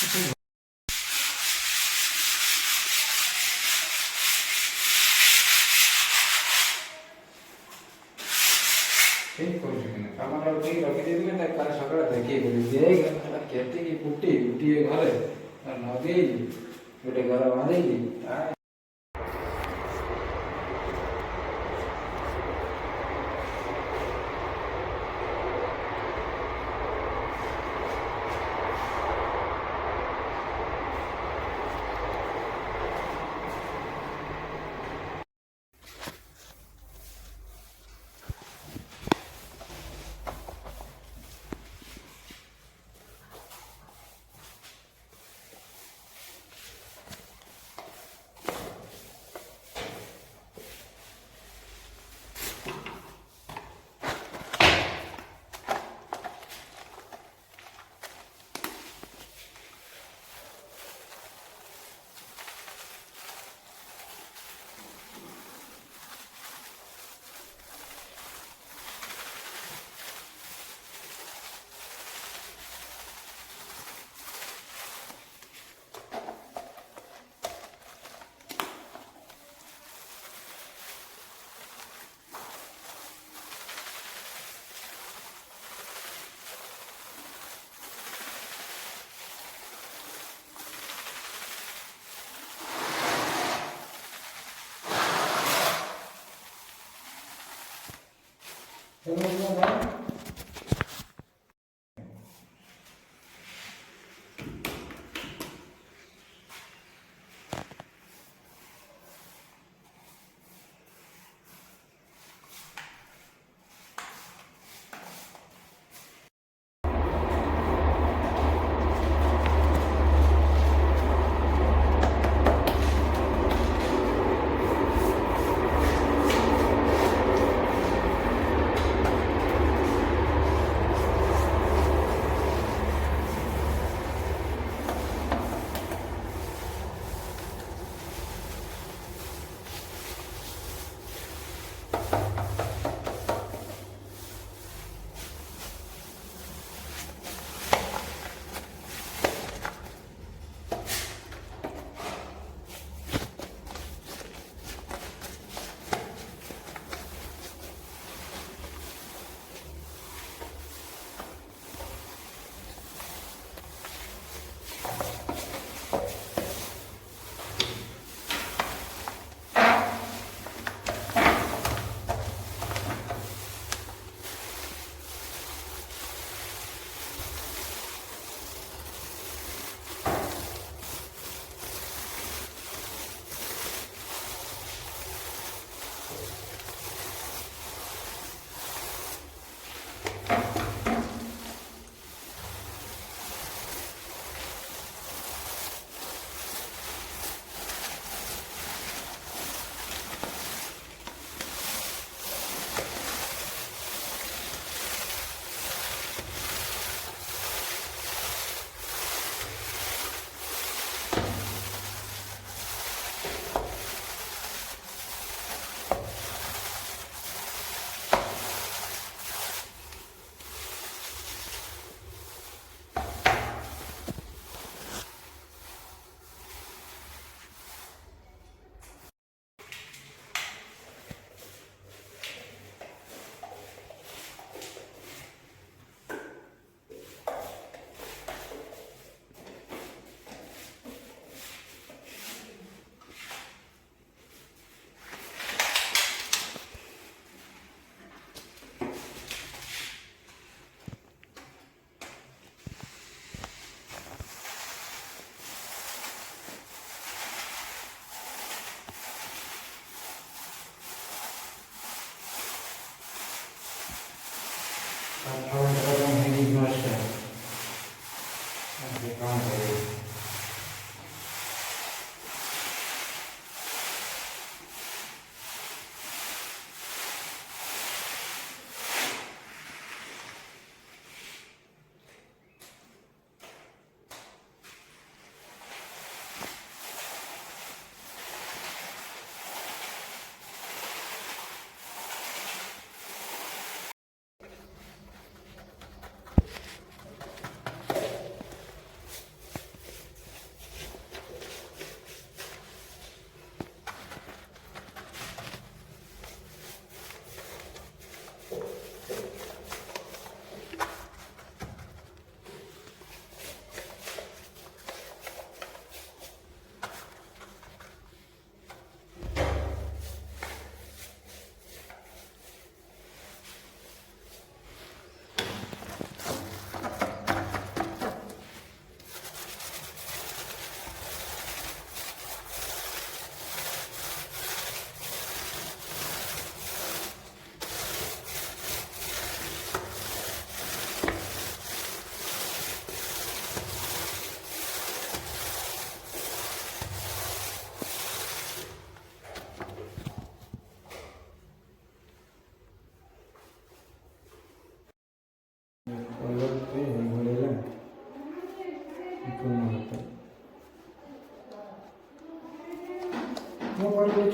ଠିକ୍ କରୁଛୁ କି ନା କାମଟା ଠିକ୍ ରଖିଦେଇଥିଲେ ତାକୁ କାଲି ସକାଳେ ଦେଖିକି କରିବି ଯେ କେତିକି କୁଟି ଗୋଟିଏ ଘରେ ଲଗେଇକି ଗୋଟେ ଘର ବାନ୍ଧେଇକି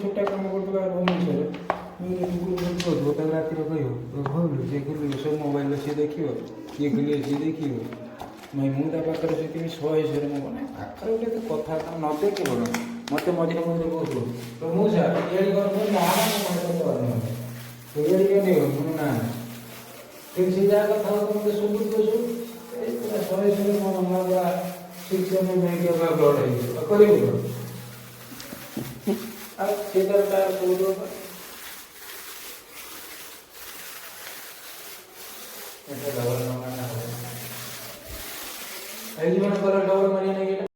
ଛୋଟା କାମ କରୁଥିଲା ଭୁବନେଶ୍ୱରରେ ତାକୁ ରାତିରେ କହିବ ଭାବିଲୁ ଯିଏ ଖୋଲିବ ସବୁ ମୋବାଇଲରେ ସିଏ ଦେଖିବ କିଏ ଖୋଲିବ ସିଏ ଦେଖିବ ନାଇଁ ମୁଁ ତା ପାଖରେ ସେଥିପାଇଁ 100 ମୁଁ ବନାଏ ପାଖରେ ଗୋଟେ ତ କଥା ନ ଦେଖିବ ନା ମୋତେ ମଝିରେ ମଝିରେ କହୁଥିବ ତ ମୁଁ ସାର୍ ଇଆଡ଼ି କରିବ ନା ଇଆଡ଼ିକି ନେବ ମୁଁ ନା କିନ୍ତୁ ସେ ଯାହା କଥା ହବ ମୋତେ ଶୁଭୁଥିବ ସବୁ ଏଇ ପୁରା 100 ମୋ ମନ ପୁରା ଶିକ୍ଷଣ ବ୍ୟାଙ୍କ ବ୍ଲଡ଼ ହେଇଯିବ କରିବୁ ଆଉ ସେ ତାର ତାର କହୁଥିବ ଡବଲ ନଙ୍କା ହେଇଯିବ ନା ଡବଲ ମାରିବା ନାଇଁ